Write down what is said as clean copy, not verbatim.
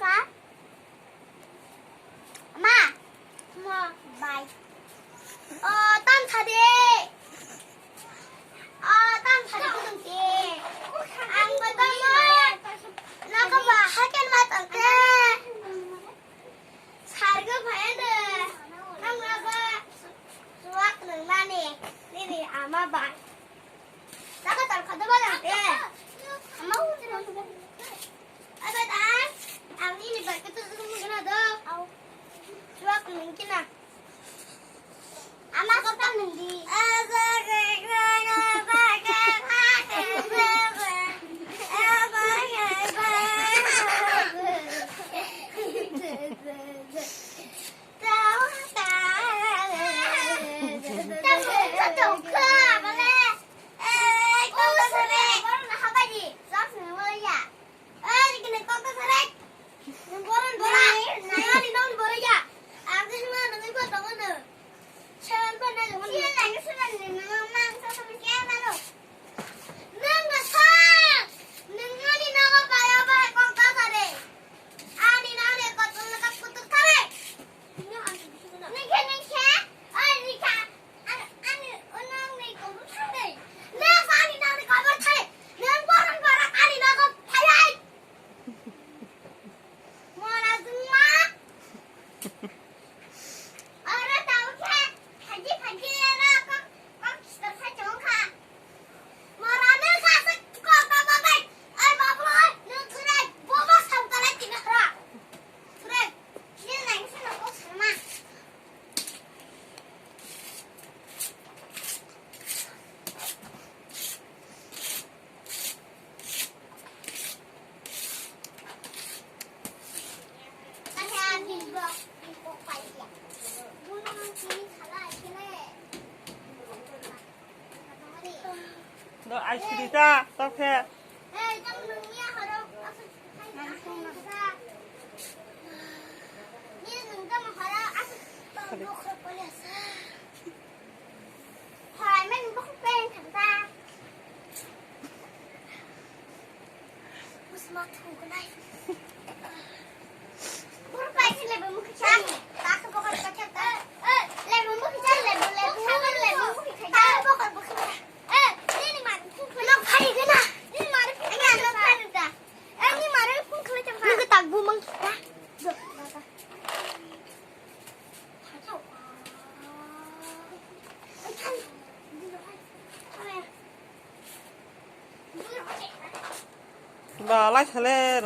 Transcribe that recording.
คะ엄마 엄마 바이 땀 차대 땀 차대 그동지 안 받아요 나가 봐 하긴 맞던데 살고 봐야 돼 나가 수학 능만이 니리 아마 봐 나가 달 가져봐야 돼 엄마 오지마 아빠다 아버님 밖에 뜯는 거나 수학 능기나 아마 깜짝 능기 너 아이스크림이다 떡해 나 라이트 할래